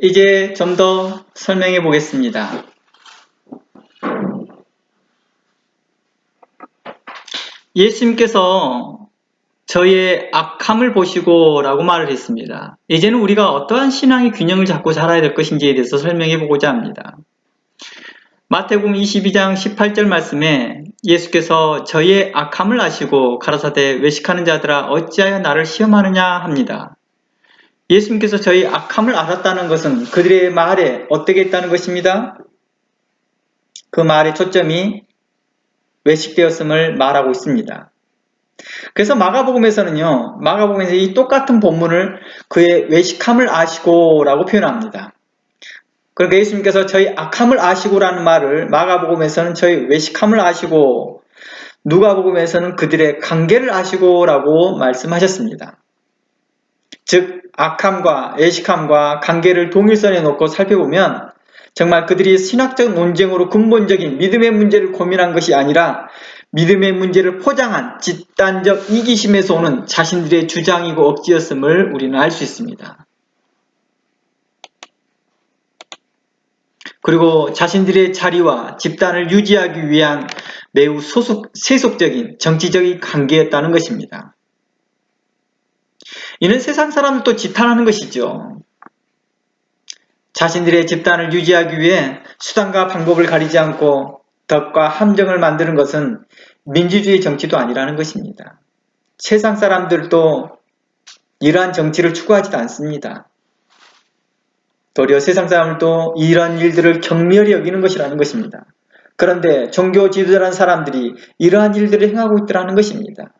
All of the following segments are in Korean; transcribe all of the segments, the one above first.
이제 좀 더 설명해 보겠습니다. 예수님께서 저희의 악함을 보시고 라고 말을 했습니다. 이제는 우리가 어떠한 신앙의 균형을 잡고 살아야 될 것인지에 대해서 설명해 보고자 합니다. 마태복음 22장 18절 말씀에 예수께서 저희의 악함을 아시고 가라사대 외식하는 자들아 어찌하여 나를 시험하느냐 합니다. 예수님께서 저희 악함을 알았다는 것은 그들의 말에 어떻게 했다는 것입니다. 그 말의 초점이 외식되었음을 말하고 있습니다. 그래서 마가복음에서는요, 마가복음에서 이 똑같은 본문을 그의 외식함을 아시고 라고 표현합니다. 그러니까 예수님께서 저희 악함을 아시고라는 말을 마가복음에서는 저희 외식함을 아시고, 누가복음에서는 그들의 관계를 아시고라고 말씀하셨습니다. 즉 악함과 외식함과 관계를 동일선에 놓고 살펴보면 정말 그들이 신학적 논쟁으로 근본적인 믿음의 문제를 고민한 것이 아니라 믿음의 문제를 포장한 집단적 이기심에서 오는 자신들의 주장이고 억지였음을 우리는 알 수 있습니다. 그리고 자신들의 자리와 집단을 유지하기 위한 매우 세속적인 정치적인 관계였다는 것입니다. 이는 세상 사람들도 지탄하는 것이죠. 자신들의 집단을 유지하기 위해 수단과 방법을 가리지 않고 덕과 함정을 만드는 것은 민주주의 정치도 아니라는 것입니다. 세상 사람들도 이러한 정치를 추구하지도 않습니다. 도리어 세상 사람들도 이러한 일들을 경멸히 여기는 것이라는 것입니다. 그런데 종교 지도자라는 사람들이 이러한 일들을 행하고 있더라는 것입니다.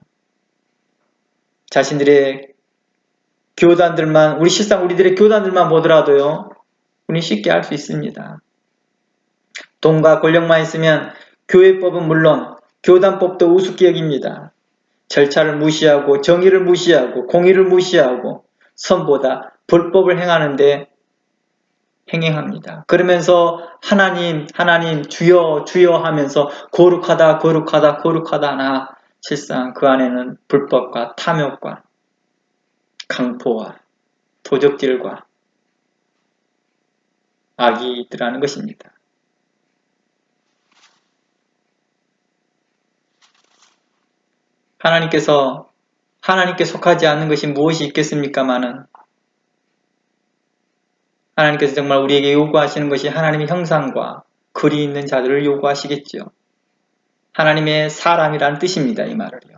자신들의 교단들만, 우리들의 교단들만 보더라도요, 우리 쉽게 알 수 있습니다. 돈과 권력만 있으면 교회법은 물론 교단법도 우습게 여깁니다. 절차를 무시하고 정의를 무시하고 공의를 무시하고 선보다 불법을 행하는데 행행합니다. 그러면서 하나님 주여 주여 하면서 거룩하다 하나 실상 그 안에는 불법과 탐욕과 강포와 도적질과 악이 있더라는 것입니다. 하나님께 속하지 않는 것이 무엇이 있겠습니까마는 하나님께서 정말 우리에게 요구하시는 것이 하나님의 형상과 글이 있는 자들을 요구하시겠죠. 하나님의 사람이란 뜻입니다. 이 말을요.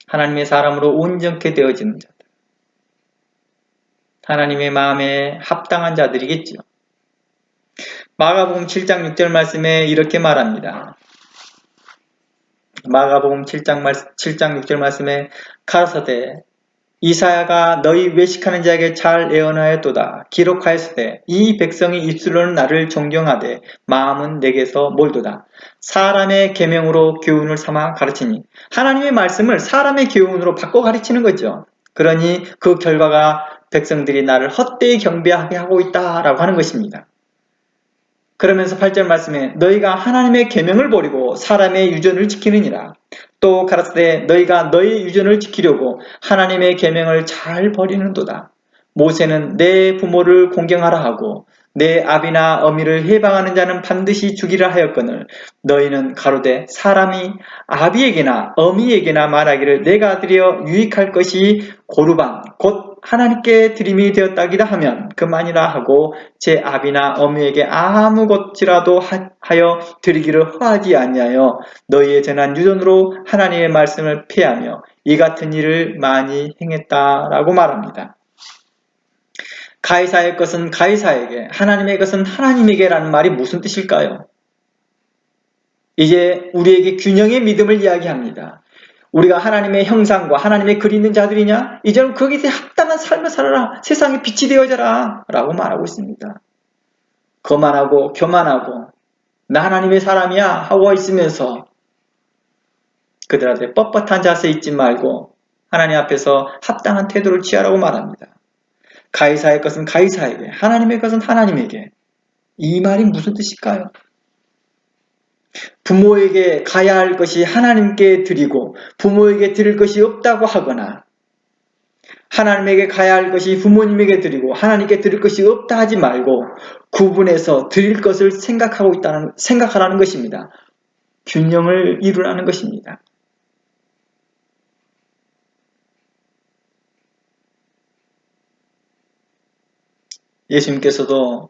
하나님의 사람으로 온전케 되어지는 자들. 하나님의 마음에 합당한 자들이겠죠. 마가복음 7장 6절 말씀에 이렇게 말합니다. 마가복음 7장 6절 말씀에 가라사대 이사야가 너희 외식하는 자에게 잘 예언하였도다. 기록하였으되 이 백성이 입술로는 나를 존경하되 마음은 내게서 멀도다. 사람의 계명으로 교훈을 삼아 가르치니 하나님의 말씀을 사람의 교훈으로 바꿔 가르치는 거죠. 그러니 그 결과가 백성들이 나를 헛되이 경배하게 하고 있다라고 하는 것입니다. 그러면서 8절 말씀에 너희가 하나님의 계명을 버리고 사람의 유전을 지키느니라. 또 가라사대 너희가 너희 유전을 지키려고 하나님의 계명을 잘 버리는도다. 모세는 내 부모를 공경하라 하고 내 아비나 어미를 해방하는 자는 반드시 죽이라 하였거늘 너희는 가로되 사람이 아비에게나 어미에게나 말하기를 내가 드려 유익할 것이 고르반 곧 하나님께 드림이 되었다기다 하면 그만이라 하고 제 아비나 어미에게 아무것이라도 하여 드리기를 허하지 아니하여 너희의 전한 유전으로 하나님의 말씀을 폐하며 이 같은 일을 많이 행했다라고 말합니다. 가이사의 것은 가이사에게, 하나님의 것은 하나님에게라는 말이 무슨 뜻일까요? 이제 우리에게 균형의 믿음을 이야기합니다. 우리가 하나님의 형상과 하나님의 글이 있는 자들이냐? 이제는 거기서 합당한 삶을 살아라. 세상에 빛이 되어져라. 라고 말하고 있습니다. 거만하고 교만하고 나 하나님의 사람이야 하고 있으면서 그들한테 뻣뻣한 자세 있지 말고 하나님 앞에서 합당한 태도를 취하라고 말합니다. 가이사의 것은 가이사에게, 하나님의 것은 하나님에게. 이 말이 무슨 뜻일까요? 부모에게 가야 할 것이 하나님께 드리고 부모에게 드릴 것이 없다고 하거나 하나님에게 가야 할 것이 부모님에게 드리고 하나님께 드릴 것이 없다 하지 말고 구분해서 드릴 것을 생각하라는 것입니다. 균형을 이루라는 것입니다. 예수님께서도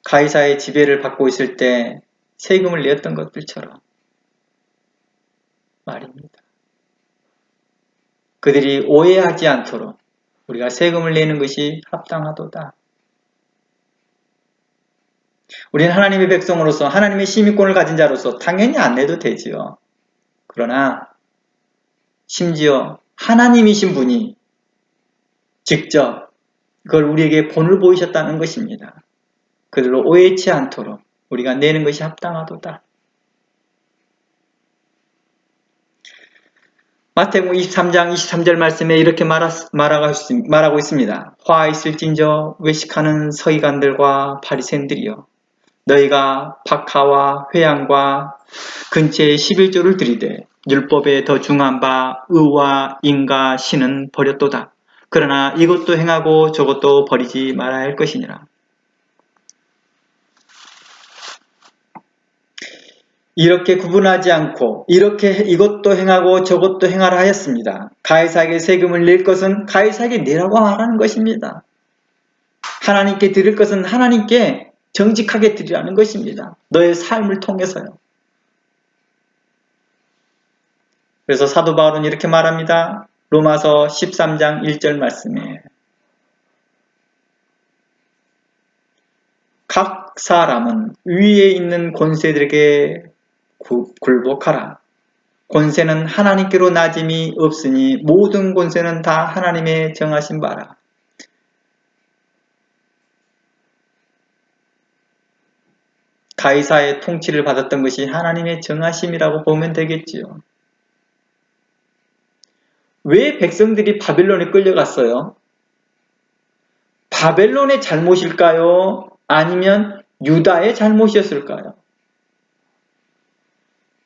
가이사의 지배를 받고 있을 때 세금을 내었던 것들처럼 말입니다. 그들이 오해하지 않도록 우리가 세금을 내는 것이 합당하도다. 우리는 하나님의 백성으로서 하나님의 심의권을 가진 자로서 당연히 안 내도 되지요. 그러나 심지어 하나님이신 분이 직접 그걸 우리에게 본을 보이셨다는 것입니다. 그들로 오해치 않도록 우리가 내는 것이 합당하도다. 마태복음 23장 23절 말씀에 이렇게 말하고 있습니다. 화 있을진저 외식하는 서기관들과 바리새인들이여 너희가 박하와 회양과 근처에 11조를 들이되 율법에 더 중한 바 의와 인과 신은 버렸도다. 그러나 이것도 행하고 저것도 버리지 말아야 할 것이니라. 이렇게 구분하지 않고 이렇게 이것도 행하고 저것도 행하라 하였습니다. 가이사에게 세금을 낼 것은 가이사에게 내라고 말하는 것입니다. 하나님께 드릴 것은 하나님께 정직하게 드리라는 것입니다. 너의 삶을 통해서요. 그래서 사도 바울은 이렇게 말합니다. 로마서 13장 1절 말씀에 각 사람은 위에 있는 권세들에게 굴복하라. 권세는 하나님께로 나짐이 없으니 모든 권세는 다 하나님의 정하신 바라. 가이사의 통치를 받았던 것이 하나님의 정하심이라고 보면 되겠지요. 왜 백성들이 바벨론에 끌려갔어요? 바벨론의 잘못일까요? 아니면 유다의 잘못이었을까요?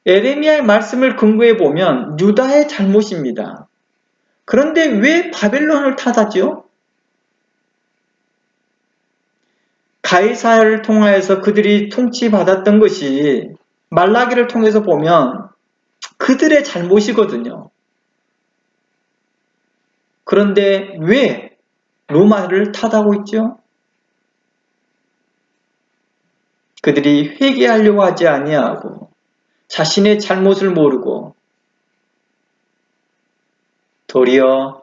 에레미야의 말씀을 근거해 보면 유다의 잘못입니다. 그런데 왜 바벨론을 탓하죠? 가이사를 통하여서 그들이 통치받았던 것이 말라기를 통해서 보면 그들의 잘못이거든요. 그런데 왜 로마를 탓하고 있죠? 그들이 회개하려고 하지 아니하고 자신의 잘못을 모르고 도리어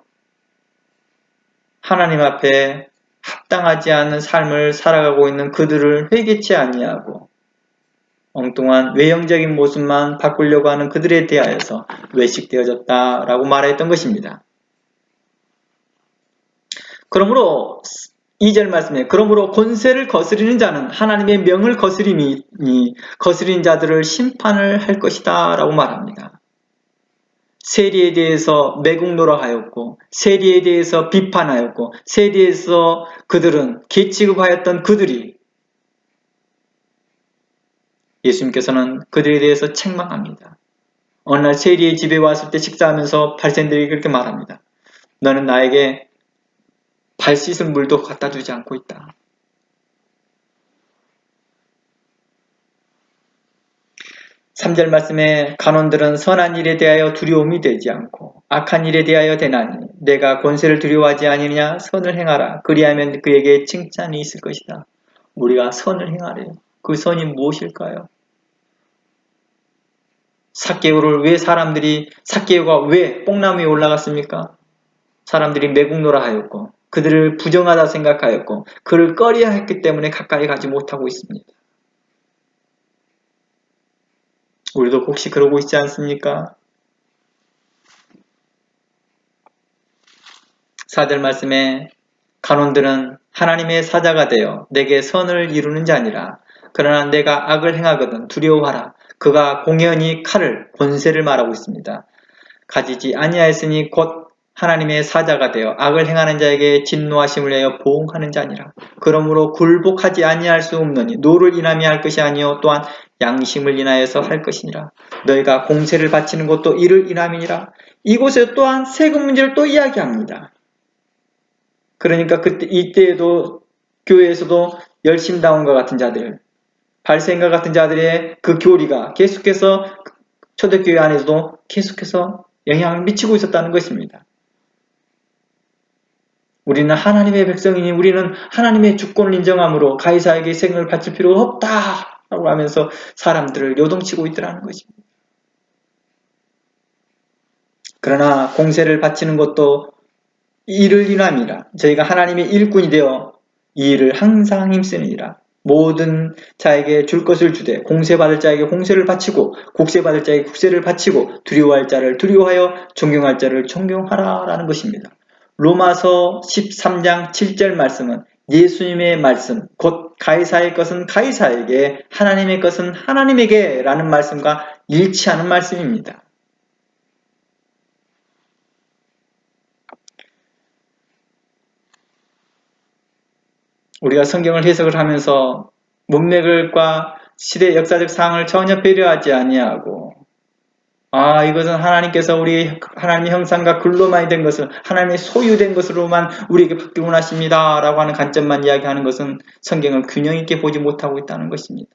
하나님 앞에 합당하지 않은 삶을 살아가고 있는 그들을 회개치 아니하고 엉뚱한 외형적인 모습만 바꾸려고 하는 그들에 대하여서 외식되어졌다라고 말했던 것입니다. 그러므로 2절 말씀에 그러므로 권세를 거스리는 자는 하나님의 명을 거스리니 거스린 자들을 심판을 할 것이다 라고 말합니다. 세리에 대해서 매국노라 하였고 세리에 대해서 비판하였고 세리에서 그들은 계취급하였던 그들이 예수님께서는 그들에 대해서 책망합니다. 어느 날 세리의 집에 왔을 때 식사하면서 바리새인들에게 그렇게 말합니다. 너는 나에게 발 씻을 물도 갖다 주지 않고 있다. (3절) 말씀에 간원들은 선한 일에 대하여 두려움이 되지 않고 악한 일에 대하여 되나니 내가 권세를 두려워하지 아니느냐 선을 행하라 그리하면 그에게 칭찬이 있을 것이다. 우리가 선을 행하래요. 그 선이 무엇일까요? 삭개오가 왜 뽕나무에 올라갔습니까? 사람들이 매국노라 하였고 그들을 부정하다 생각하였고 그를 꺼려야 했기 때문에 가까이 가지 못하고 있습니다. 우리도 혹시 그러고 있지 않습니까? 4절 말씀에 간원들은 하나님의 사자가 되어 내게 선을 이루는 자니라. 그러나 내가 악을 행하거든 두려워하라. 그가 공연히 칼을 권세를 말하고 있습니다. 가지지 아니하였으니 곧 하나님의 사자가 되어 악을 행하는 자에게 진노하심을 내어 보응하는 자니라. 그러므로 굴복하지 아니할 수 없느니 노를 인하며 할 것이 아니요 또한 양심을 인하여서 할 것이니라. 너희가 공세를 바치는 것도 이를 인함이니라. 이곳에 또한 세금 문제를 또 이야기합니다. 그러니까 이때에도 교회에서도 열심당원과 같은 자들, 발생과 같은 자들의 그 교리가 계속해서 초대교회 안에서도 계속해서 영향을 미치고 있었다는 것입니다. 우리는 하나님의 백성이니 우리는 하나님의 주권을 인정함으로 가이사에게 세금을 바칠 필요가 없다라고 하면서 사람들을 요동치고 있더라는 것입니다. 그러나 공세를 바치는 것도 이를 인함이라. 저희가 하나님의 일꾼이 되어 이 일을 항상 힘쓰니라. 모든 자에게 줄 것을 주되 공세받을 자에게 공세를 바치고 국세받을 자에게 국세를 바치고 두려워할 자를 두려워하여 존경할 자를 존경하라 라는 것입니다. 로마서 13장 7절 말씀은 예수님의 말씀, 곧 가이사의 것은 가이사에게 하나님의 것은 하나님에게 라는 말씀과 일치하는 말씀입니다. 우리가 성경을 해석을 하면서 문맥과 시대 역사적 상황을 전혀 배려하지 아니하고 이것은 하나님께서 우리 하나님의 형상과 글로만 된 것을 하나님의 소유된 것으로만 우리에게 받기원 하십니다 라고 하는 관점만 이야기하는 것은 성경을 균형 있게 보지 못하고 있다는 것입니다.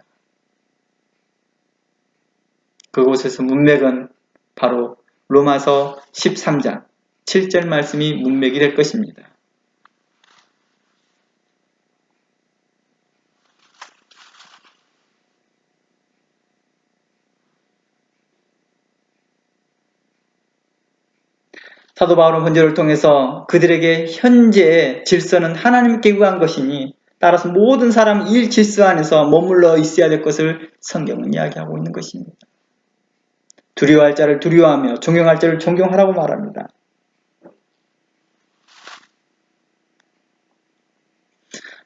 그곳에서 문맥은 바로 로마서 13장 7절 말씀이 문맥이 될 것입니다. 사도 바울은 본절을 통해서 그들에게 현재의 질서는 하나님께 의한 것이니 따라서 모든 사람 일 질서 안에서 머물러 있어야 될 것을 성경은 이야기하고 있는 것입니다. 두려워할 자를 두려워하며 존경할 자를 존경하라고 말합니다.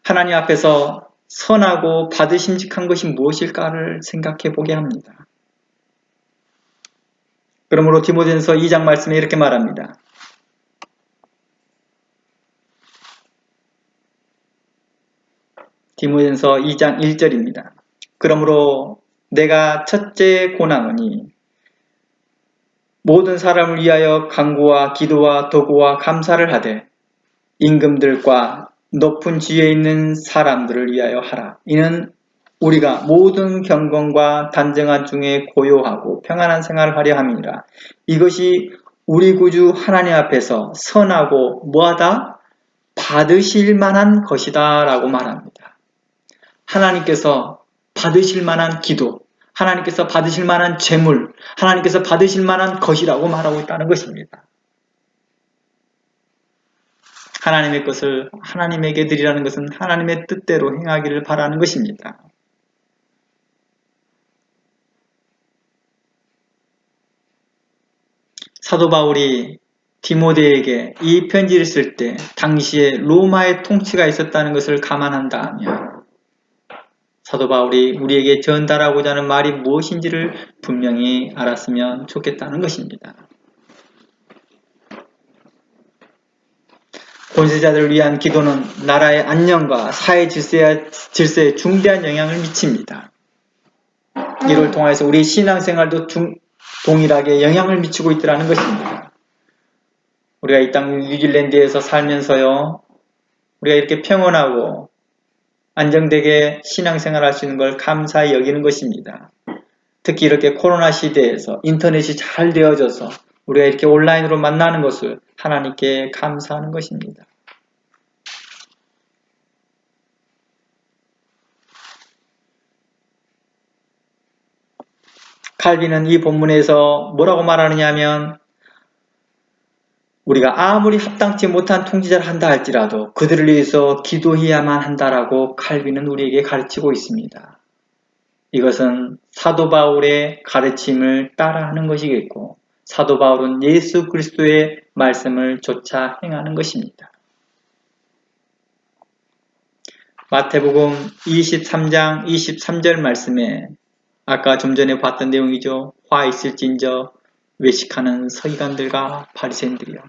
하나님 앞에서 선하고 받으심직한 것이 무엇일까를 생각해 보게 합니다. 그러므로 디모데전서 2장 말씀에 이렇게 말합니다. 디모데전서 2장 1절입니다. 그러므로 내가 첫째 고난하니 모든 사람을 위하여 간구와 기도와 도구와 감사를 하되 임금들과 높은 지위에 있는 사람들을 위하여 하라. 이는 우리가 모든 경건과 단정한 중에 고요하고 평안한 생활을 하려 함이니라. 이것이 우리 구주 하나님 앞에서 선하고 뭐하다? 받으실 만한 것이다 라고 말합니다. 하나님께서 받으실 만한 기도, 하나님께서 받으실 만한 재물, 하나님께서 받으실 만한 것이라고 말하고 있다는 것입니다. 하나님의 것을 하나님에게 드리라는 것은 하나님의 뜻대로 행하기를 바라는 것입니다. 사도 바울이 디모데에게 이 편지를 쓸 때 당시에 로마의 통치가 있었다는 것을 감안한다면 사도 바울이 우리에게 전달하고자 하는 말이 무엇인지를 분명히 알았으면 좋겠다는 것입니다. 권세자들을 위한 기도는 나라의 안녕과 사회 질서에 중대한 영향을 미칩니다. 이를 통해서 우리 신앙생활도 동일하게 영향을 미치고 있다는 것입니다. 우리가 이 땅 뉴질랜드에서 살면서요, 우리가 이렇게 평온하고 안정되게 신앙생활할 수 있는 걸 감사히 여기는 것입니다. 특히 이렇게 코로나 시대에서 인터넷이 잘 되어져서 우리가 이렇게 온라인으로 만나는 것을 하나님께 감사하는 것입니다. 칼빈은 이 본문에서 뭐라고 말하느냐 하면 우리가 아무리 합당치 못한 통치자를 한다 할지라도 그들을 위해서 기도해야만 한다라고 칼빈은 우리에게 가르치고 있습니다. 이것은 사도 바울의 가르침을 따라하는 것이겠고 사도 바울은 예수 그리스도의 말씀을 쫓아 행하는 것입니다. 마태복음 23장 23절 말씀에 아까 좀 전에 봤던 내용이죠. 화 있을진저 외식하는 서기관들과 바리새인들이여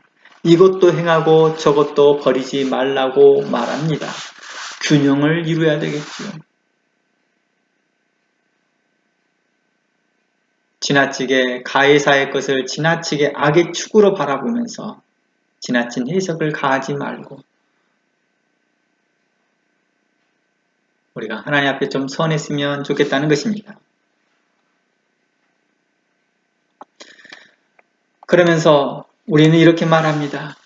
이것도 행하고 저것도 버리지 말라고 말합니다. 균형을 이루어야 되겠죠. 지나치게 가해사의 것을 지나치게 악의 축으로 바라보면서 지나친 해석을 가하지 말고 우리가 하나님 앞에 좀 선했으면 좋겠다는 것입니다. 그러면서 우리는 이렇게 말합니다.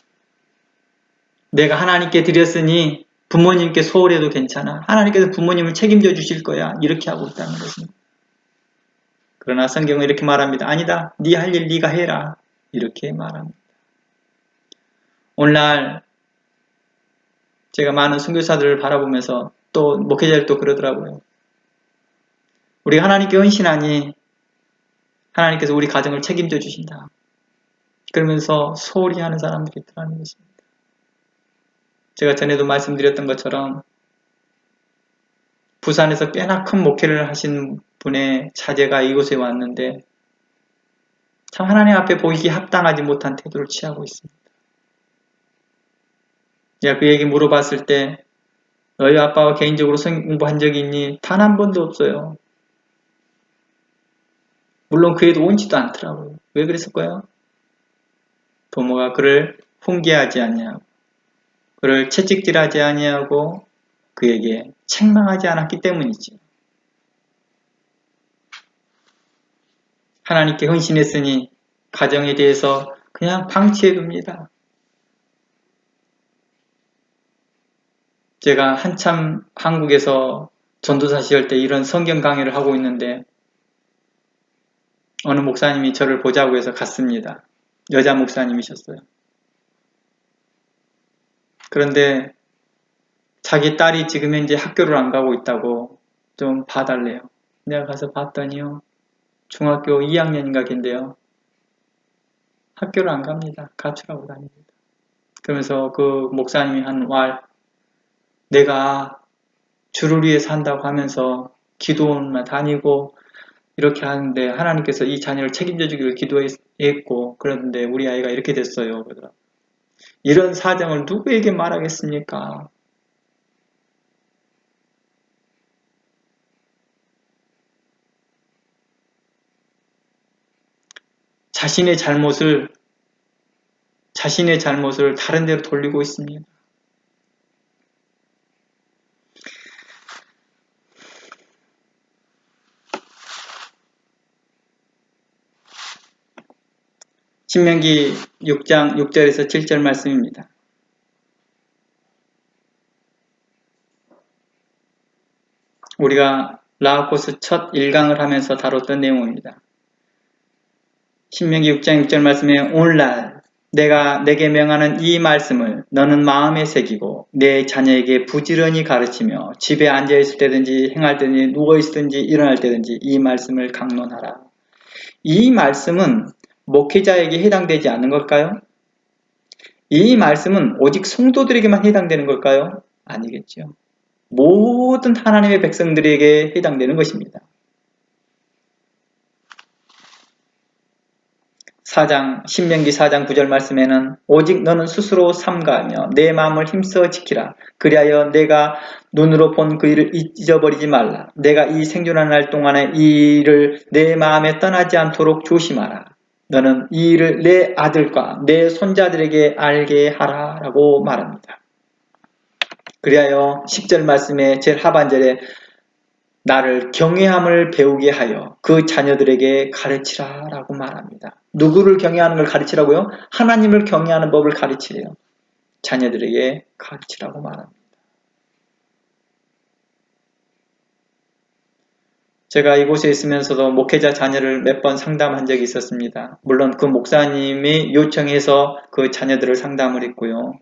내가 하나님께 드렸으니 부모님께 소홀해도 괜찮아. 하나님께서 부모님을 책임져 주실 거야. 이렇게 하고 있다는 것입니다. 그러나 성경은 이렇게 말합니다. 아니다. 네 할 일 네가 해라. 이렇게 말합니다. 오늘날 제가 많은 선교사들을 바라보면서 또 목회자들 또 그러더라고요. 우리가 하나님께 헌신하니 하나님께서 우리 가정을 책임져 주신다. 그러면서 소홀히 하는 사람들이 있다는 것입니다. 제가 전에도 말씀드렸던 것처럼 부산에서 꽤나 큰 목회를 하신 분의 자제가 이곳에 왔는데 참 하나님 앞에 보이기 합당하지 못한 태도를 취하고 있습니다. 제가 그에게 물어봤을 때 너희 아빠와 개인적으로 성경 공부한 적이 있니? 단 한 번도 없어요. 물론 그 애도 옳지도 않더라고요. 왜 그랬을까요? 부모가 그를 훈계하지 아니하고 그를 채찍질하지 아니하고 그에게 책망하지 않았기 때문이지. 하나님께 헌신했으니 가정에 대해서 그냥 방치해둡니다. 제가 한참 한국에서 전도사 시절 때 이런 성경 강의를 하고 있는데 어느 목사님이 저를 보자고 해서 갔습니다. 여자 목사님이셨어요. 그런데 자기 딸이 지금 현재 학교를 안 가고 있다고 좀 봐달래요. 내가 가서 봤더니요. 중학교 2학년인가 걘데요. 학교를 안 갑니다. 가출하고 다닙니다. 그러면서 그 목사님이 한 말, 내가 주를 위해 산다고 하면서 기도원만 다니고 이렇게 하는데 하나님께서 이 자녀를 책임져 주기를 기도했고 그런데 우리 아이가 이렇게 됐어요. 그러더라고요. 이런 사정을 누구에게 말하겠습니까? 자신의 잘못을 다른 데로 돌리고 있습니다. 신명기 6장 6절에서 7절 말씀입니다. 우리가 라오코스 첫 1강을 하면서 다뤘던 내용입니다. 신명기 6장 6절 말씀에 오늘날 내가 내게 명하는 이 말씀을 너는 마음에 새기고 내 자녀에게 부지런히 가르치며 집에 앉아있을 때든지 행할 때든지 누워있든지 일어날 때든지 이 말씀을 강론하라. 이 말씀은 목회자에게 해당되지 않는 걸까요? 이 말씀은 오직 성도들에게만 해당되는 걸까요? 아니겠죠. 모든 하나님의 백성들에게 해당되는 것입니다. 신명기 4장 9절 말씀에는 오직 너는 스스로 삼가하며 내 마음을 힘써 지키라. 그리하여 내가 눈으로 본 그 일을 잊어버리지 말라. 내가 이 생존하는 날 동안에 이 일을 내 마음에 떠나지 않도록 조심하라. 너는 이 일을 내 아들과 내 손자들에게 알게 하라 라고 말합니다. 그리하여 10절 말씀의 제일 하반절에 나를 경외함을 배우게 하여 그 자녀들에게 가르치라 라고 말합니다. 누구를 경외하는 걸 가르치라고요? 하나님을 경외하는 법을 가르치래요. 자녀들에게 가르치라고 말합니다. 제가 이곳에 있으면서도 목회자 자녀를 몇 번 상담한 적이 있었습니다. 물론 그 목사님이 요청해서 그 자녀들을 상담을 했고요.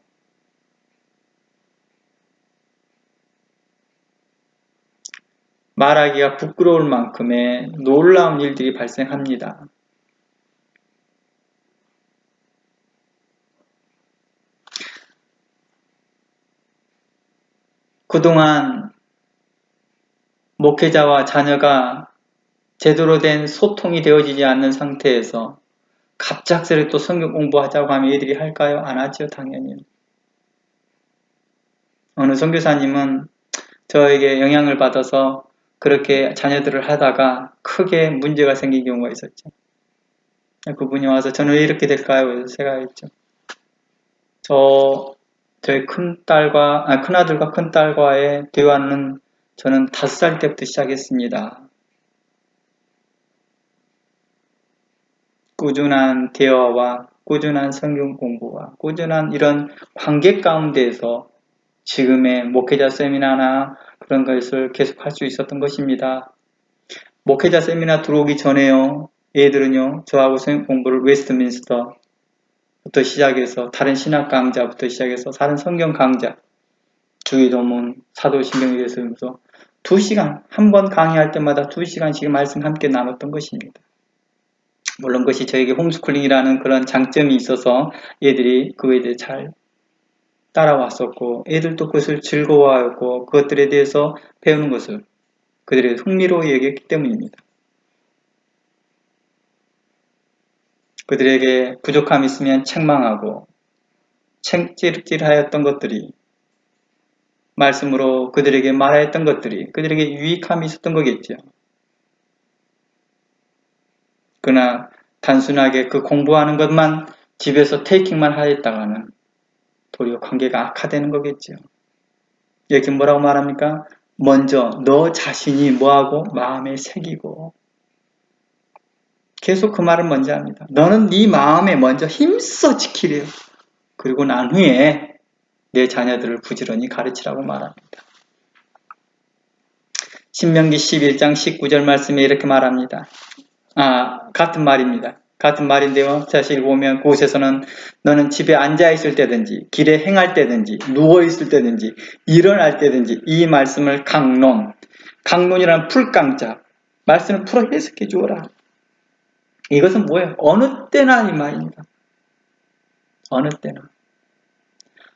말하기가 부끄러울 만큼의 놀라운 일들이 발생합니다. 그동안 목회자와 자녀가 제대로 된 소통이 되어지지 않는 상태에서 갑작스레 또 성경 공부하자고 하면 애들이 할까요? 안 하죠, 당연히. 어느 선교사님은 저에게 영향을 받아서 그렇게 자녀들을 하다가 크게 문제가 생긴 경우가 있었죠. 그분이 와서 저는 왜 이렇게 될까요? 그래서 제가 했죠. 저희 큰아들과 큰딸과의 대화는 저는 5살 때부터 시작했습니다. 꾸준한 대화와 꾸준한 성경 공부와 꾸준한 이런 관계 가운데에서 지금의 목회자 세미나나 그런 것을 계속할 수 있었던 것입니다. 목회자 세미나 들어오기 전에요. 애들은요. 저하고 성경 공부를 웨스트민스터부터 시작해서 다른 신학 강좌부터 시작해서 다른 성경 강좌 주기도문 사도신경에 대해서 2시간 한 번 강의할 때마다 2시간씩 말씀 함께 나눴던 것입니다. 물론 그것이 저에게 홈스쿨링이라는 그런 장점이 있어서 애들이 그거에 대해 잘 따라왔었고 애들도 그것을 즐거워하였고 그것들에 대해서 배우는 것을 그들이 흥미로워 여겼기 때문입니다. 그들에게 부족함이 있으면 책망하고 책질질하였던 것들이 말씀으로 그들에게 말하였던 것들이 그들에게 유익함이 있었던 거겠죠. 그러나 단순하게 그 공부하는 것만 집에서 테이킹만 하였다가는 도리어 관계가 악화되는 거겠죠. 여기 뭐라고 말합니까? 먼저 너 자신이 뭐하고 마음에 새기고 계속 그 말을 먼저 합니다. 너는 네 마음에 먼저 힘써 지키래요. 그리고 난 후에 내 자녀들을 부지런히 가르치라고 말합니다. 신명기 11장 19절 말씀에 이렇게 말합니다. 같은 말입니다. 같은 말인데요. 다시 보면 그곳에서는 너는 집에 앉아있을 때든지 길에 행할 때든지 누워있을 때든지 일어날 때든지 이 말씀을 강론이라는 풀강자 말씀을 풀어 해석해 주어라. 이것은 뭐예요? 어느 때나 이 말입니다. 어느 때나.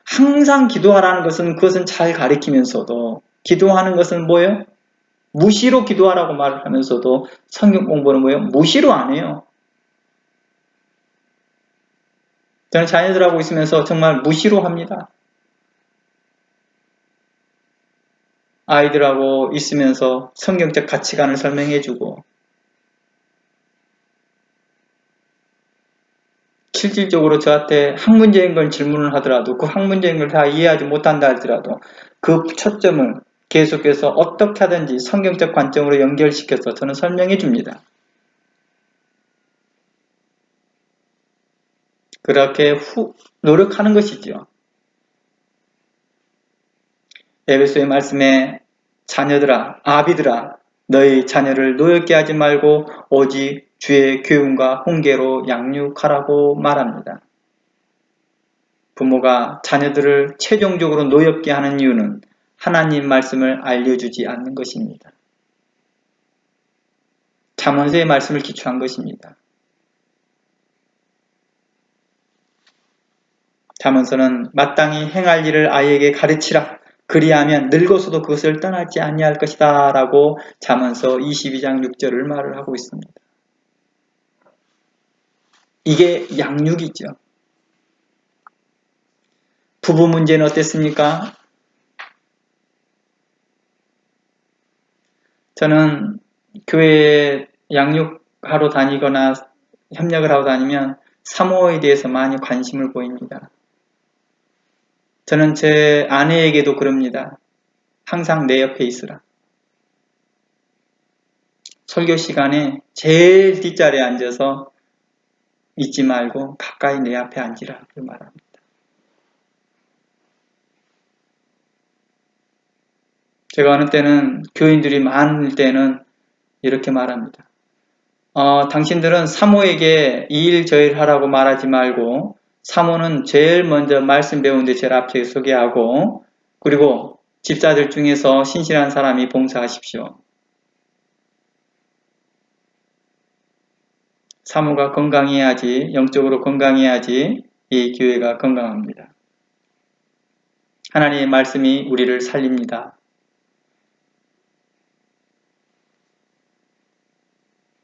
항상 기도하라는 것은 그것은 잘 가리키면서도 기도하는 것은 뭐예요? 무시로 기도하라고 말을 하면서도 성경 공부는 뭐예요? 무시로 안 해요. 저는 자녀들하고 있으면서 정말 무시로 합니다. 아이들하고 있으면서 성경적 가치관을 설명해주고 실질적으로 저한테 학문적인 걸 질문을 하더라도 그 학문적인 걸 다 이해하지 못한다 할지라도 그 초점을 계속해서 어떻게 하든지 성경적 관점으로 연결시켜서 저는 설명해 줍니다. 그렇게 노력하는 것이죠. 에베소의 말씀에 자녀들아, 아비들아, 너희 자녀를 노엽게 하지 말고 오직 주의 교훈과 훈계로 양육하라고 말합니다. 부모가 자녀들을 최종적으로 노엽게 하는 이유는 하나님 말씀을 알려주지 않는 것입니다. 잠언서의 말씀을 기초한 것입니다. 잠언서는 마땅히 행할 일을 아이에게 가르치라. 그리하면 늙어서도 그것을 떠나지 아니할 것이다 라고 잠언서 22장 6절을 말을 하고 있습니다. 이게 양육이죠. 부부 문제는 어땠습니까? 저는 교회에 양육하러 다니거나 협력을 하고 다니면 사모에 대해서 많이 관심을 보입니다. 저는 제 아내에게도 그럽니다. 항상 내 옆에 있으라. 설교 시간에 제일 뒷자리에 앉아서 있지 말고 가까이 내 앞에 앉으라 그 말합니다. 제가 어느 때는 교인들이 많을 때는 이렇게 말합니다. 당신들은 사모에게 이 일 저 일 하라고 말하지 말고 사모는 제일 먼저 말씀 배우는데 제일 앞에 서게 하고 그리고 집사들 중에서 신실한 사람이 봉사하십시오. 사모가 건강해야지 영적으로 건강해야지 이 교회가 건강합니다. 하나님의 말씀이 우리를 살립니다.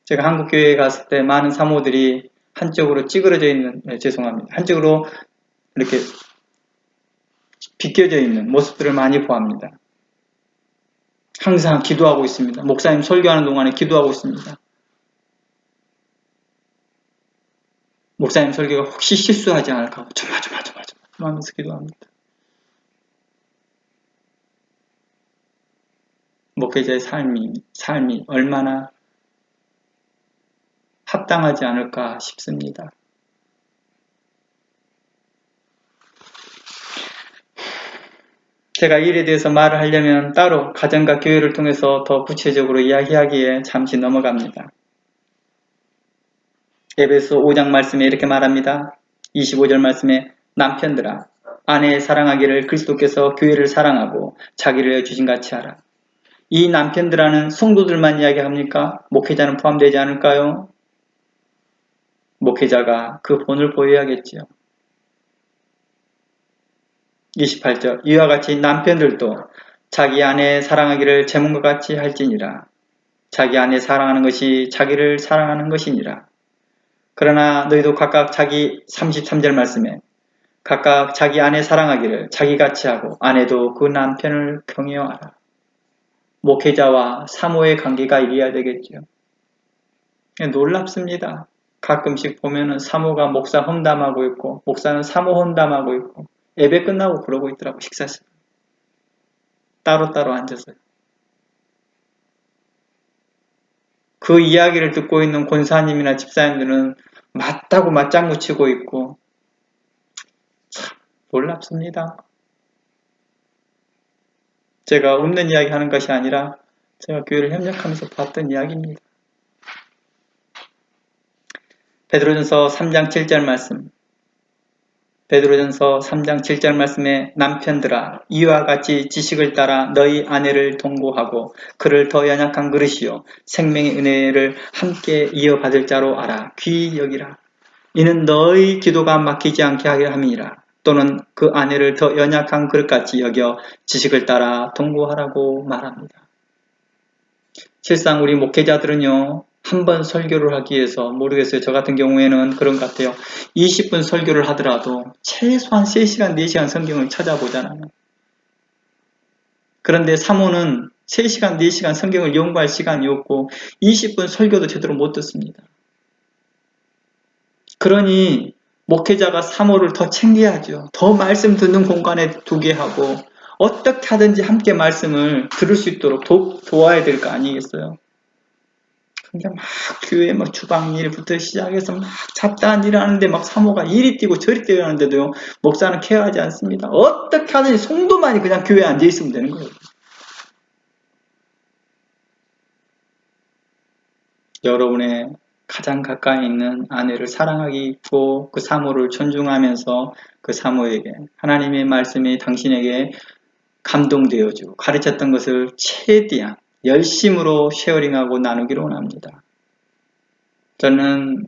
제가 한국 교회에 갔을 때 많은 사모들이 한쪽으로 찌그러져 있는 한쪽으로 이렇게 비껴져 있는 모습들을 많이 보합니다. 항상 기도하고 있습니다. 목사님 설교하는 동안에 기도하고 있습니다. 목사님 설교가 혹시 실수하지 않을까 조마조마조마 하면서 기도합니다. 목회자의 삶이 얼마나 합당하지 않을까 싶습니다. 제가 이 일에 대해서 말을 하려면 따로 가정과 교회를 통해서 더 구체적으로 이야기하기에 잠시 넘어갑니다. 에베소 5장 말씀에 이렇게 말합니다. 25절 말씀에 남편들아 아내 사랑하기를 그리스도께서 교회를 사랑하고 자기를 주신 같이 하라. 이 남편들아는 성도들만 이야기합니까? 목회자는 포함되지 않을까요? 목회자가 그 본을 보여야겠지요. 28절 이와 같이 남편들도 자기 아내 사랑하기를 제 몸과 같이 할지니라. 자기 아내 사랑하는 것이 자기를 사랑하는 것이니라. 그러나 너희도 각각 자기 33절 말씀에 각각 자기 아내 사랑하기를 자기같이 하고 아내도 그 남편을 경외하라. 목회자와 사모의 관계가 이래야 되겠죠. 놀랍습니다. 가끔씩 보면은 사모가 목사 험담하고 있고 목사는 사모 험담하고 있고 예배 끝나고 그러고 있더라고. 식사 시간 따로따로 앉아서 그 이야기를 듣고 있는 권사님이나 집사님들은 맞다고 맞장구 치고 있고 참 놀랍습니다. 제가 없는 이야기 하는 것이 아니라 제가 교회를 협력하면서 봤던 이야기입니다. 베드로전서 3장 7절 말씀 베드로전서 3장 7절 말씀에 남편들아 이와 같이 지식을 따라 너희 아내를 동거하고 그를 더 연약한 그릇이요 생명의 은혜를 함께 이어받을 자로 알아 귀히 여기라. 이는 너희 기도가 막히지 않게 하게 함이니라. 또는 그 아내를 더 연약한 그릇같이 여겨 지식을 따라 동거하라고 말합니다. 실상 우리 목회자들은요. 한 번 설교를 하기 위해서 모르겠어요. 저 같은 경우에는 그런 것 같아요. 20분 설교를 하더라도 최소한 3시간, 4시간 성경을 찾아보잖아요. 그런데 사모는 3시간, 4시간 성경을 연구할 시간이 없고 20분 설교도 제대로 못 듣습니다. 그러니 목회자가 사모를 더 챙겨야죠. 더 말씀 듣는 공간에 두게 하고 어떻게 하든지 함께 말씀을 들을 수 있도록 도와야 될 거 아니겠어요? 근데 막 교회 막 주방 일부터 시작해서 막 잡다한 일을 하는데 막 사모가 이리 뛰고 저리 뛰고 하는데도 목사는 케어하지 않습니다. 어떻게 하든지 성도만이 그냥 교회에 앉아 있으면 되는 거예요. 여러분의 가장 가까이 있는 아내를 사랑하기 있고 그 사모를 존중하면서 그 사모에게 하나님의 말씀이 당신에게 감동되어주고 가르쳤던 것을 최대한 열심으로 쉐어링하고 나누기를 원합니다. 저는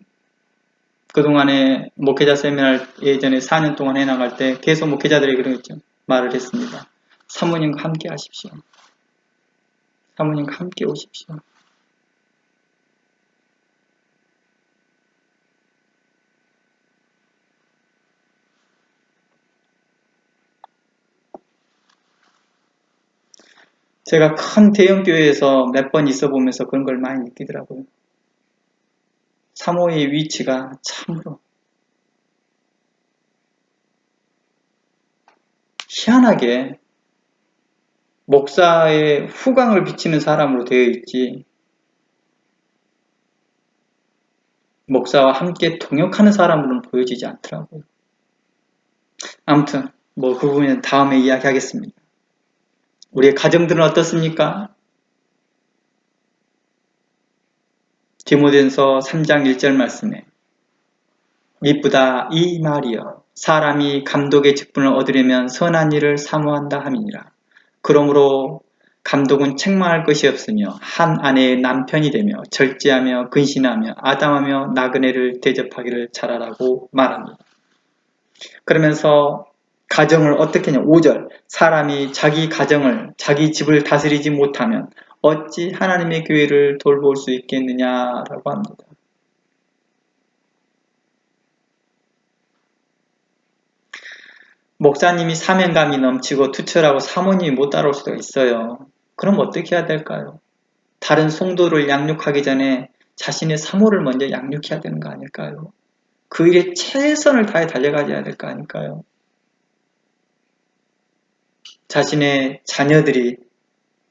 그동안에 목회자 세미나를 예전에 4년 동안 해나갈 때 계속 목회자들에게 그랬죠. 말을 했습니다. 사모님과 함께 하십시오. 사모님과 함께 오십시오. 제가 큰 대형교회에서 몇 번 있어 보면서 그런 걸 많이 느끼더라고요. 사모의 위치가 참으로 희한하게 목사의 후광을 비치는 사람으로 되어 있지 목사와 함께 동역하는 사람으로는 보여지지 않더라고요. 아무튼 그 부분은 다음에 이야기하겠습니다. 우리의 가정들은 어떻습니까? 디모데전서 3장 1절 말씀에 미쁘다 이 말이여 사람이 감독의 직분을 얻으려면 선한 일을 사모한다 함이니라. 그러므로 감독은 책망할 것이 없으며 한 아내의 남편이 되며 절제하며 근신하며 아담하며 나그네를 대접하기를 잘하라고 말합니다. 그러면서 가정을 어떻게 하냐 5절 사람이 자기 가정을 자기 집을 다스리지 못하면 어찌 하나님의 교회를 돌볼 수 있겠느냐라고 합니다. 목사님이 사명감이 넘치고 투철하고 사모님이 못 따라올 수도 있어요. 그럼 어떻게 해야 될까요? 다른 성도를 양육하기 전에 자신의 사모를 먼저 양육해야 되는 거 아닐까요? 그 일에 최선을 다해 달려가야 될 거 아닐까요? 자신의 자녀들이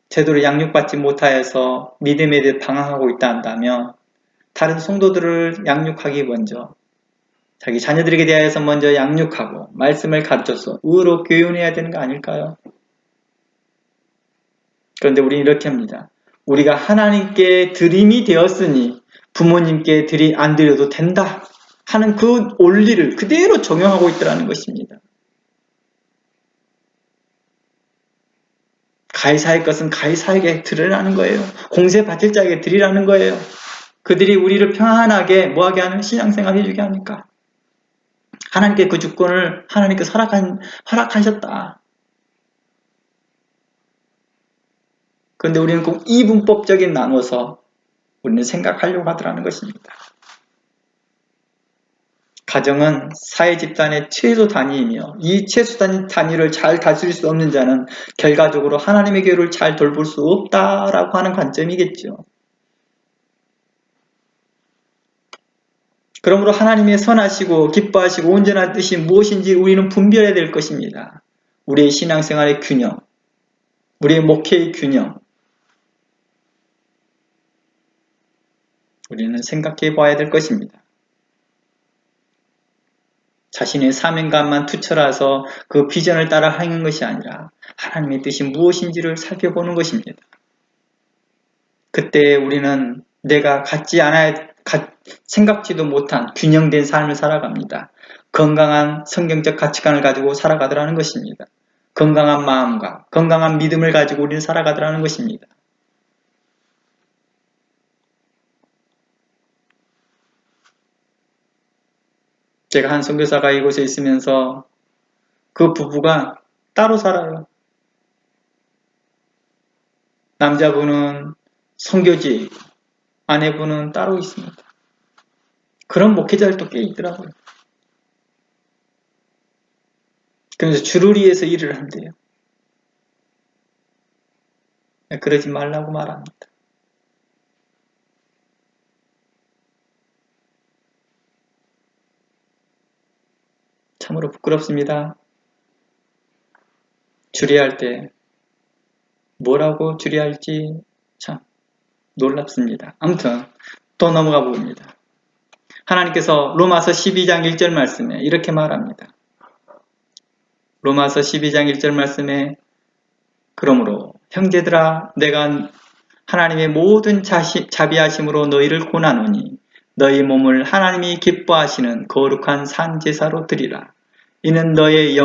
제대로 양육받지 못하여서 믿음에 대해 방황하고 있다 한다면 다른 성도들을 양육하기 먼저 자기 자녀들에게 대하여서 먼저 양육하고 말씀을 가르쳐서 의로 교훈해야 되는 거 아닐까요? 그런데 우리는 이렇게 합니다. 우리가 하나님께 드림이 되었으니 부모님께 안 드려도 된다 하는 그 원리를 그대로 적용하고 있더라는 것입니다. 가이사의 것은 가이사에게 드리라는 거예요. 공세 받을 자에게 드리라는 거예요. 그들이 우리를 평안하게 뭐하게 하는 신앙생활 해주게 하니까 하나님께 그 주권을 하나님께 허락하셨다. 그런데 우리는 꼭 이분법적인 나눠서 우리는 생각하려고 하더라는 것입니다. 가정은 사회 집단의 최소 단위이며 이 최소 단위를 잘 다스릴 수 없는 자는 결과적으로 하나님의 교회를 잘 돌볼 수 없다라고 하는 관점이겠죠. 그러므로 하나님의 선하시고 기뻐하시고 온전한 뜻이 무엇인지 우리는 분별해야 될 것입니다. 우리의 신앙생활의 균형, 우리의 목회의 균형, 우리는 생각해 봐야 될 것입니다. 자신의 사명감만 투철해서 그 비전을 따라 하는 것이 아니라 하나님의 뜻이 무엇인지를 살펴보는 것입니다. 그때 우리는 내가 생각지도 못한 균형된 삶을 살아갑니다. 건강한 성경적 가치관을 가지고 살아가더라는 것입니다. 건강한 마음과 건강한 믿음을 가지고 우리는 살아가더라는 것입니다. 제가 한 선교사가 이곳에 있으면서 그 부부가 따로 살아요. 남자분은 선교지, 아내분은 따로 있습니다. 그런 목회자들도 꽤 있더라고요. 그래서 주를 위해서 일을 한대요. 그러지 말라고 말합니다. 참으로 부끄럽습니다. 주례할 때 뭐라고 주례할지 참 놀랍습니다. 아무튼 또 넘어가 봅니다. 하나님께서 로마서 12장 1절 말씀에 이렇게 말합니다. 로마서 12장 1절 말씀에 그러므로 형제들아 내가 하나님의 모든 자비하심으로 너희를 고나노니 너희 몸을 하나님이 기뻐하시는 거룩한 산제사로 드리라. 이는 너희의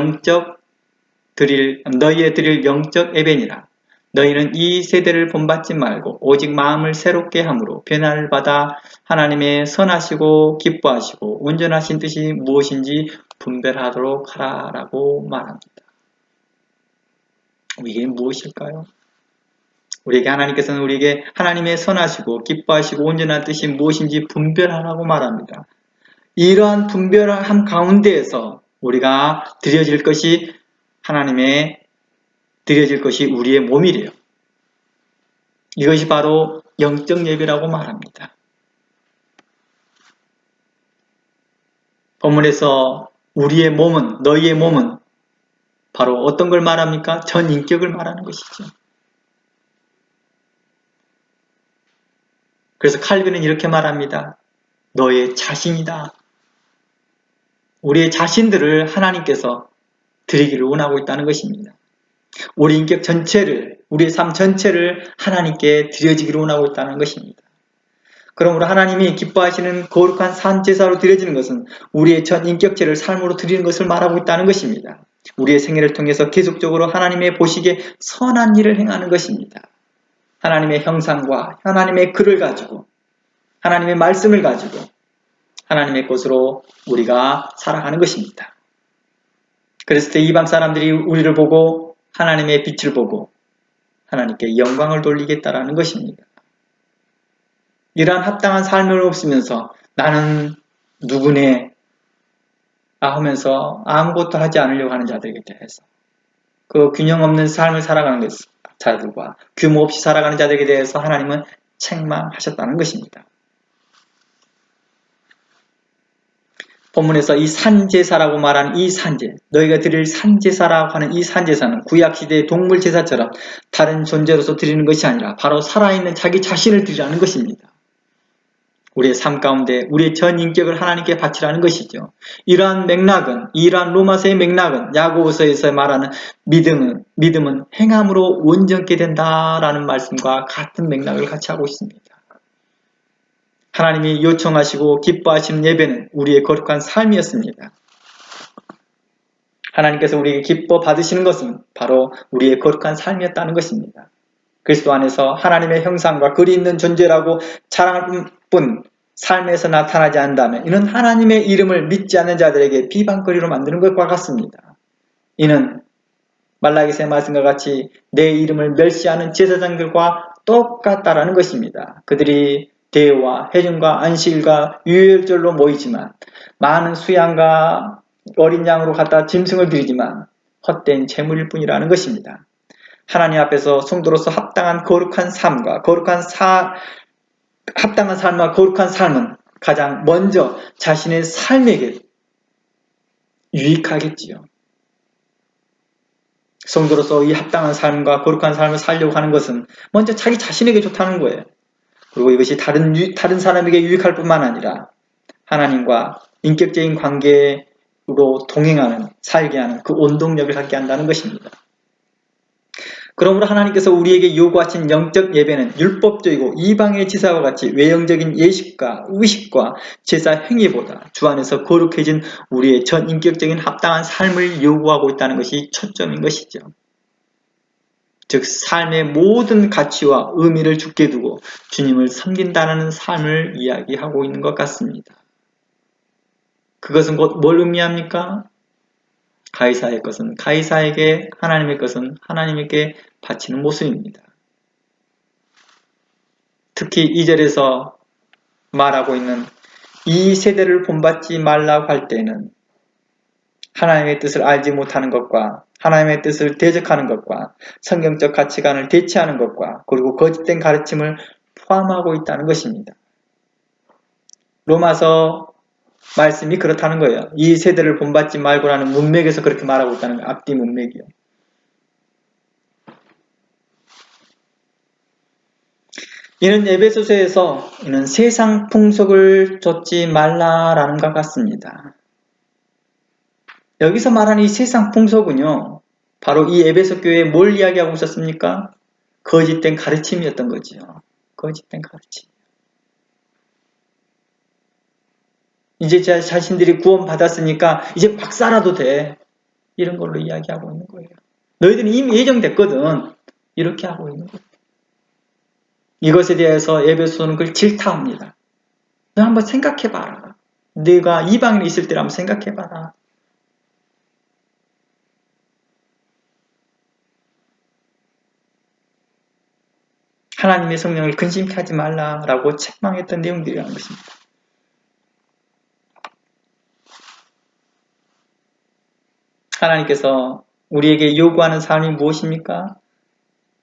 드릴 영적 예배니라. 너희는 이 세대를 본받지 말고 오직 마음을 새롭게 함으로 변화를 받아 하나님의 선하시고 기뻐하시고 온전하신 뜻이 무엇인지 분별하도록 하라라고 말합니다. 이게 무엇일까요? 우리에게 하나님께서는 우리에게 하나님의 선하시고 기뻐하시고 온전한 뜻이 무엇인지 분별하라고 말합니다. 이러한 분별함 가운데에서 우리가 드려질 것이 우리의 몸이래요. 이것이 바로 영적 예배라고 말합니다. 본문에서 우리의 몸은, 너희의 몸은 바로 어떤 걸 말합니까? 전 인격을 말하는 것이죠. 그래서 칼빈은 이렇게 말합니다. 너의 자신이다. 우리의 자신들을 하나님께서 드리기를 원하고 있다는 것입니다. 우리 인격 전체를, 우리의 삶 전체를 하나님께 드려지기를 원하고 있다는 것입니다. 그러므로 하나님이 기뻐하시는 거룩한 산제사로 드려지는 것은 우리의 전 인격체를 삶으로 드리는 것을 말하고 있다는 것입니다. 우리의 생애를 통해서 계속적으로 하나님의 보시기에 선한 일을 행하는 것입니다. 하나님의 형상과 하나님의 글을 가지고 하나님의 말씀을 가지고 하나님의 것으로 우리가 살아가는 것입니다. 그랬을 때 이방 사람들이 우리를 보고 하나님의 빛을 보고 하나님께 영광을 돌리겠다라는 것입니다. 이러한 합당한 삶을 없으면서 나는 누구네 하면서 아무것도 하지 않으려고 하는 자들에게 대해서 그 균형 없는 삶을 살아가는 것입니다. 자들과 규모 없이 살아가는 자들에 대해서 하나님은 책망하셨다는 것입니다. 본문에서 이 산제사라고 말하는 이 산제, 너희가 드릴 산제사라고 하는 이 산제사는 구약시대의 동물제사처럼 다른 존재로서 드리는 것이 아니라 바로 살아있는 자기 자신을 드리라는 것입니다. 우리의 삶 가운데 우리의 전 인격을 하나님께 바치라는 것이죠. 이러한 로마서의 맥락은 야고보서에서 말하는 믿음은 행함으로 온전케 된다라는 말씀과 같은 맥락을 같이 하고 있습니다. 하나님이 요청하시고 기뻐하시는 예배는 우리의 거룩한 삶이었습니다. 하나님께서 우리에게 기뻐 받으시는 것은 바로 우리의 거룩한 삶이었다는 것입니다. 그리스도 안에서 하나님의 형상과 글이 있는 존재라고 자랑할 뿐 삶에서 나타나지 않는다면 이는 하나님의 이름을 믿지 않는 자들에게 비방거리로 만드는 것과 같습니다. 이는 말라기서의 말씀과 같이 내 이름을 멸시하는 제사장들과 똑같다라는 것입니다. 그들이 대회와 회중과 안식일과 유월절로 모이지만 많은 수양과 어린 양으로 갖다 짐승을 드리지만 헛된 재물일 뿐이라는 것입니다. 하나님 앞에서 성도로서 합당한 삶과 거룩한 삶은 가장 먼저 자신의 삶에게 유익하겠지요. 성도로서 이 합당한 삶과 거룩한 삶을 살려고 하는 것은 먼저 자기 자신에게 좋다는 거예요. 그리고 이것이 다른 사람에게 유익할 뿐만 아니라 하나님과 인격적인 관계로 살게 하는 그 원동력을 갖게 한다는 것입니다. 그러므로 하나님께서 우리에게 요구하신 영적 예배는 율법적이고 이방의 제사와 같이 외형적인 예식과 의식과 제사 행위보다 주 안에서 거룩해진 우리의 전 인격적인 합당한 삶을 요구하고 있다는 것이 초점인 것이죠. 즉 삶의 모든 가치와 의미를 주께 두고 주님을 섬긴다는 삶을 이야기하고 있는 것 같습니다. 그것은 곧 뭘 의미합니까? 가이사의 것은 가이사에게, 하나님의 것은 하나님에게 바치는 모습입니다. 특히 2절에서 말하고 있는 이 세대를 본받지 말라고 할 때는 하나님의 뜻을 알지 못하는 것과 하나님의 뜻을 대적하는 것과 성경적 가치관을 대체하는 것과 그리고 거짓된 가르침을 포함하고 있다는 것입니다. 로마서 말씀이 그렇다는 거예요. 이 세대를 본받지 말고라는 문맥에서 그렇게 말하고 있다는 거예요. 앞뒤 문맥이요. 이는 에베소서에서 이는 세상 풍속을 좇지 말라라는 것 같습니다. 여기서 말하는 이 세상 풍속은요, 바로 이 에베소 교회에 뭘 이야기하고 있었습니까? 거짓된 가르침이었던 거지요. 거짓된 가르침. 이제 자신들이 구원받았으니까 이제 막 살아도 돼. 이런 걸로 이야기하고 있는 거예요. 너희들은 이미 예정됐거든. 이렇게 하고 있는 거예요. 이것에 대해서 에베소는 그걸 질타합니다. 너 한번 생각해봐라. 네가 이방인이 있을 때를 한번 생각해봐라. 하나님의 성령을 근심케 하지 말라라고 책망했던 내용들이라는 것입니다. 하나님께서 우리에게 요구하는 삶이 무엇입니까?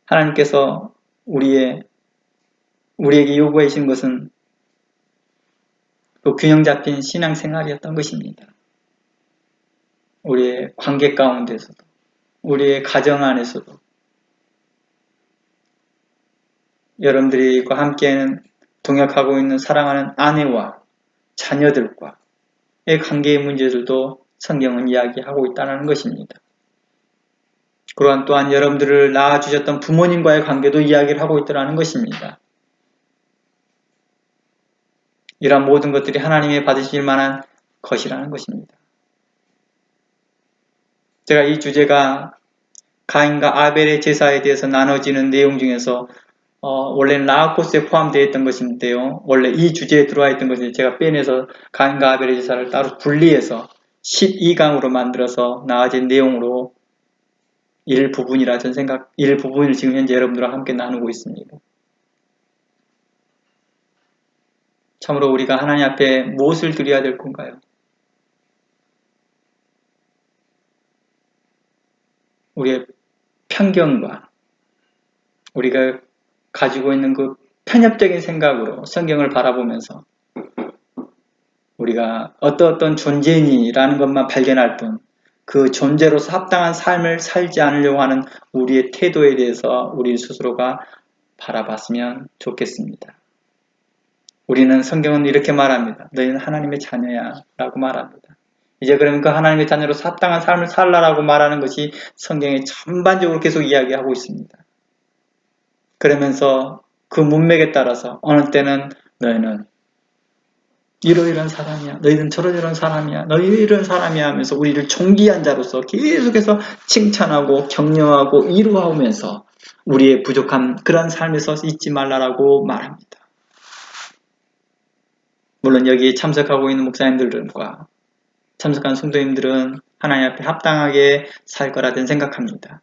하나님께서 우리에게 요구해 주신 것은 그 균형 잡힌 신앙생활이었던 것입니다. 우리의 관계 가운데서도, 우리의 가정 안에서도, 여러분들과 함께는 동역하고 있는 사랑하는 아내와 자녀들과의 관계의 문제들도 성경은 이야기하고 있다는 것입니다. 그러한 또한 여러분들을 낳아주셨던 부모님과의 관계도 이야기를 하고 있다는 것입니다. 이러한 모든 것들이 하나님의 받으실 만한 것이라는 것입니다. 제가 이 주제가 가인과 아벨의 제사에 대해서 나눠지는 내용 중에서 원래는 라하코스에 포함되어 있던 것인데요. 원래 이 주제에 들어와 있던 것을 제가 빼내서 가인과 아벨의 제사를 따로 분리해서 12강으로 만들어서 나아진 내용으로 일부분을 지금 현재 여러분들과 함께 나누고 있습니다. 참으로 우리가 하나님 앞에 무엇을 드려야 될 건가요? 우리의 편견과 우리가 가지고 있는 그 편협적인 생각으로 성경을 바라보면서 우리가 어떤 존재니라는 것만 발견할 뿐 그 존재로서 합당한 삶을 살지 않으려고 하는 우리의 태도에 대해서 우리 스스로가 바라봤으면 좋겠습니다. 우리는 성경은 이렇게 말합니다. 너희는 하나님의 자녀야 라고 말합니다. 이제 그러면 그 하나님의 자녀로서 합당한 삶을 살라라고 말하는 것이 성경에 전반적으로 계속 이야기하고 있습니다. 그러면서 그 문맥에 따라서 어느 때는 너희는 이러이러한 사람이야. 너희는 저러저러한 사람이야. 너희는 이런 사람이야 하면서 우리를 존귀한 자로서 계속해서 칭찬하고 격려하고 위로하면서 우리의 부족한 그런 삶에서 잊지 말라라고 말합니다. 물론 여기에 참석하고 있는 목사님들과 참석한 성도님들은 하나님 앞에 합당하게 살 거라든 생각합니다.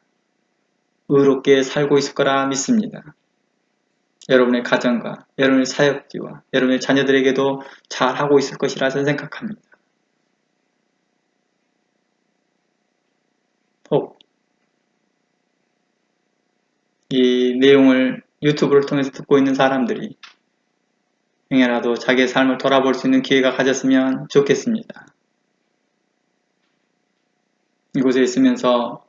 의롭게 살고 있을 거라 믿습니다. 여러분의 가정과 여러분의 사역지와 여러분의 자녀들에게도 잘하고 있을 것이라 저는 생각합니다. 혹 이 내용을 유튜브를 통해서 듣고 있는 사람들이 행여라도 자기의 삶을 돌아볼 수 있는 기회가 가졌으면 좋겠습니다. 이곳에 있으면서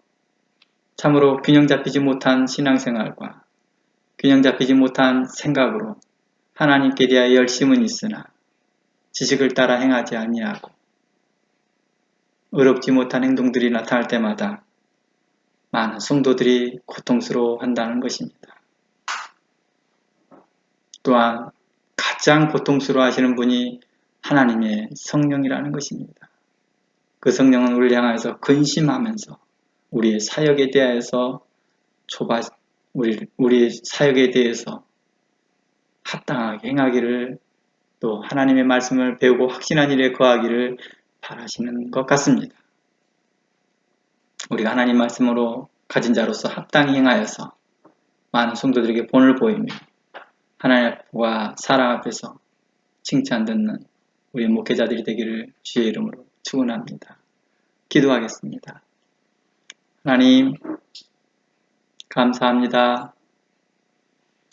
참으로 균형 잡히지 못한 신앙생활과 균형 잡히지 못한 생각으로 하나님께 대하여 열심은 있으나 지식을 따라 행하지 아니하고 의롭지 못한 행동들이 나타날 때마다 많은 성도들이 고통스러워한다는 것입니다. 또한 가장 고통스러워하시는 분이 하나님의 성령이라는 것입니다. 그 성령은 우리를 향해서 근심하면서 우리의 사역에 대해서 우리의 사역에 대해서 합당하게 행하기를 또 하나님의 말씀을 배우고 확신한 일에 거하기를 바라시는 것 같습니다. 우리가 하나님 말씀으로 가진 자로서 합당히 행하여서 많은 성도들에게 본을 보이며 하나님 앞과 사람 앞에서 칭찬 듣는 우리 목회자들이 되기를 주의 이름으로 축원합니다. 기도하겠습니다. 하나님 감사합니다.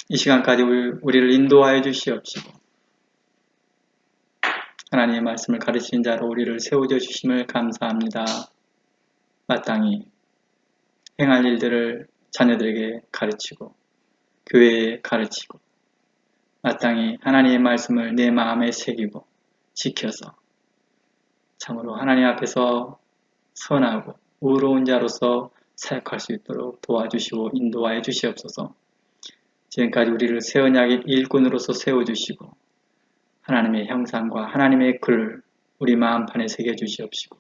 이 시간까지 우리를 인도하여 주시옵시고 하나님의 말씀을 가르치는 자로 우리를 세워져 주심을 감사합니다. 마땅히 행할 일들을 자녀들에게 가르치고 교회에 가르치고 마땅히 하나님의 말씀을 내 마음에 새기고 지켜서 참으로 하나님 앞에서 선하고 의로운 자로서 사역할 수 있도록 도와주시고 인도하여 주시옵소서. 지금까지 우리를 새 언약의 일꾼으로서 세워주시고 하나님의 형상과 하나님의 글을 우리 마음판에 새겨주시옵시고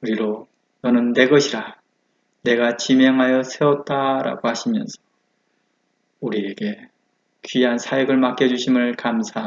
우리로 너는 내 것이라 내가 지명하여 세웠다라고 하시면서 우리에게 귀한 사역을 맡겨주심을 감사합니다.